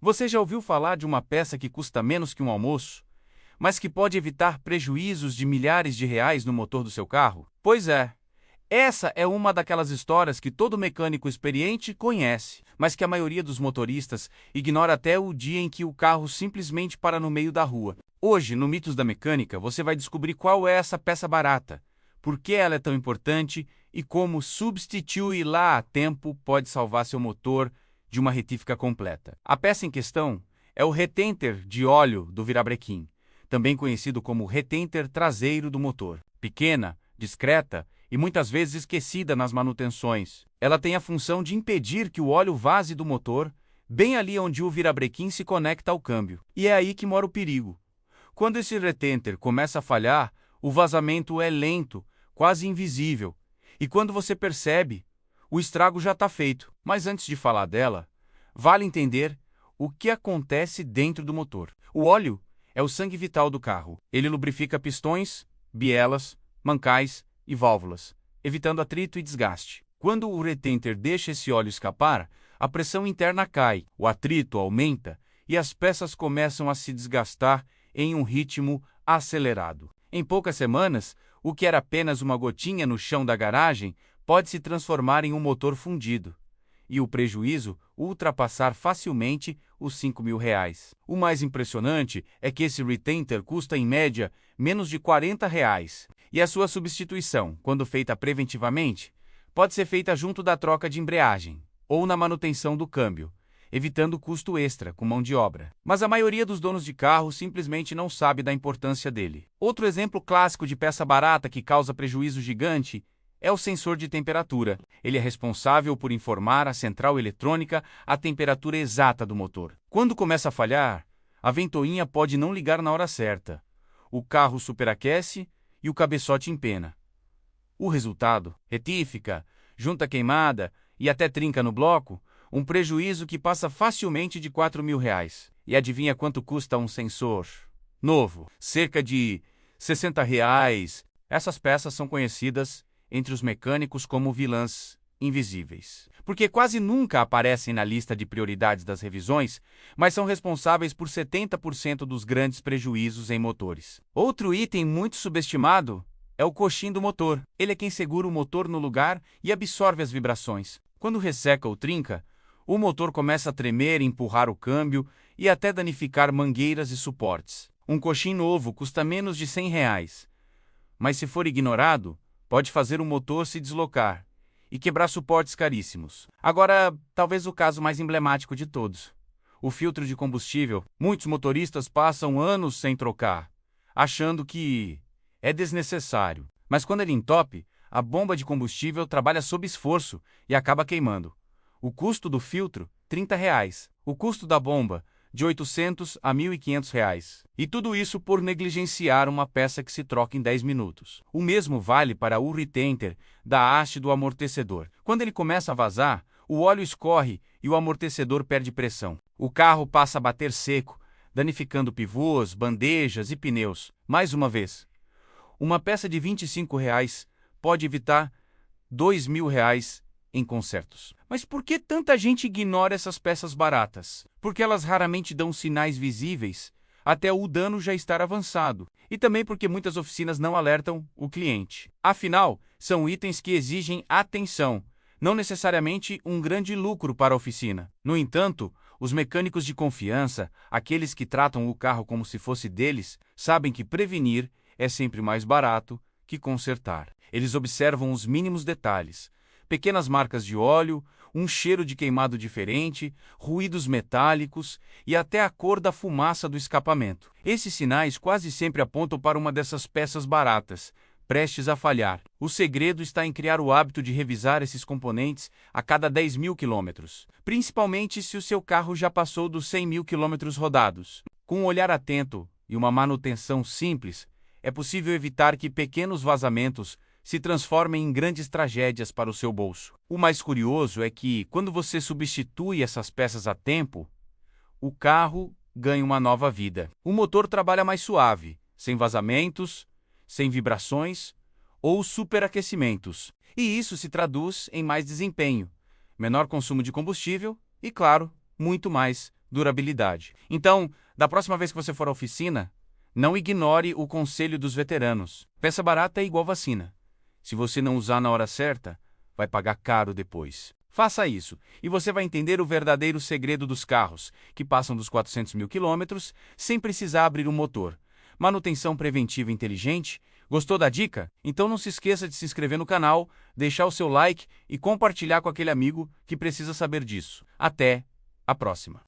Você já ouviu falar de uma peça que custa menos que um almoço, mas que pode evitar prejuízos de milhares de reais no motor do seu carro? Pois é, essa é uma daquelas histórias que todo mecânico experiente conhece, mas que a maioria dos motoristas ignora até o dia em que o carro simplesmente para no meio da rua. Hoje, no Mitos da Mecânica, você vai descobrir qual é essa peça barata, por que ela é tão importante e como substituí-la a tempo pode salvar seu motor de uma retífica completa. A peça em questão é o retenter de óleo do virabrequim, também conhecido como retenter traseiro do motor. Pequena, discreta e muitas vezes esquecida nas manutenções, ela tem a função de impedir que o óleo vaze do motor, bem ali onde o virabrequim se conecta ao câmbio. E é aí que mora o perigo. Quando esse retenter começa a falhar, o vazamento é lento, quase invisível, e quando você percebe, o estrago já está feito. Mas antes de falar dela, vale entender o que acontece dentro do motor. O óleo é o sangue vital do carro. Ele lubrifica pistões, bielas, mancais e válvulas, evitando atrito e desgaste. Quando o retenter deixa esse óleo escapar, a pressão interna cai, o atrito aumenta e as peças começam a se desgastar em um ritmo acelerado. Em poucas semanas, o que era apenas uma gotinha no chão da garagem pode se transformar em um motor fundido, e o prejuízo ultrapassar facilmente os R$ 5.000. O mais impressionante é que esse retenter custa em média menos de R$ 40, e a sua substituição, quando feita preventivamente, pode ser feita junto da troca de embreagem ou na manutenção do câmbio, evitando custo extra com mão de obra. Mas a maioria dos donos de carro simplesmente não sabe da importância dele. Outro exemplo clássico de peça barata que causa prejuízo gigante é o sensor de temperatura. Ele é responsável por informar à central eletrônica a temperatura exata do motor. Quando começa a falhar, a ventoinha pode não ligar na hora certa. O carro superaquece e o cabeçote empena. O resultado? Retífica, junta queimada e até trinca no bloco, um prejuízo que passa facilmente de R$ 4.000. E adivinha quanto custa um sensor novo? Cerca de R$ 60. Essas peças são conhecidas entre os mecânicos como vilãs invisíveis, porque quase nunca aparecem na lista de prioridades das revisões, mas são responsáveis por 70% dos grandes prejuízos em motores. Outro item muito subestimado é o coxim do motor. Ele é quem segura o motor no lugar e absorve as vibrações. Quando resseca ou trinca, o motor começa a tremer, empurrar o câmbio e até danificar mangueiras e suportes. Um coxim novo custa menos de R$ 100, mas se for ignorado, pode fazer o motor se deslocar e quebrar suportes caríssimos. Agora, talvez o caso mais emblemático de todos: o filtro de combustível. Muitos motoristas passam anos sem trocar, achando que é desnecessário. Mas quando ele entope, a bomba de combustível trabalha sob esforço e acaba queimando. O custo do filtro, R$ 30. O custo da bomba, de R$ 800 a R$ 1.500. E tudo isso por negligenciar uma peça que se troca em 10 minutos. O mesmo vale para o retenter da haste do amortecedor. Quando ele começa a vazar, o óleo escorre e o amortecedor perde pressão. O carro passa a bater seco, danificando pivôs, bandejas e pneus. Mais uma vez, uma peça de R$ 25 pode evitar R$ 2.000 em consertos. Mas por que tanta gente ignora essas peças baratas? Porque elas raramente dão sinais visíveis até o dano já estar avançado. E também porque muitas oficinas não alertam o cliente. Afinal, são itens que exigem atenção, não necessariamente um grande lucro para a oficina. No entanto, os mecânicos de confiança, aqueles que tratam o carro como se fosse deles, sabem que prevenir é sempre mais barato que consertar. Eles observam os mínimos detalhes: pequenas marcas de óleo, um cheiro de queimado diferente, ruídos metálicos e até a cor da fumaça do escapamento. Esses sinais quase sempre apontam para uma dessas peças baratas, prestes a falhar. O segredo está em criar o hábito de revisar esses componentes a cada 10.000 quilômetros, principalmente se o seu carro já passou dos 100.000 quilômetros rodados. Com um olhar atento e uma manutenção simples, é possível evitar que pequenos vazamentos se transformem em grandes tragédias para o seu bolso. O mais curioso é que, quando você substitui essas peças a tempo, o carro ganha uma nova vida. O motor trabalha mais suave, sem vazamentos, sem vibrações ou superaquecimentos. E isso se traduz em mais desempenho, menor consumo de combustível e, claro, muito mais durabilidade. Então, da próxima vez que você for à oficina, não ignore o conselho dos veteranos. Peça barata é igual vacina. Se você não usar na hora certa, vai pagar caro depois. Faça isso, e você vai entender o verdadeiro segredo dos carros, que passam dos 400 mil quilômetros sem precisar abrir o motor. Manutenção preventiva inteligente. Gostou da dica? Então não se esqueça de se inscrever no canal, deixar o seu like e compartilhar com aquele amigo que precisa saber disso. Até a próxima!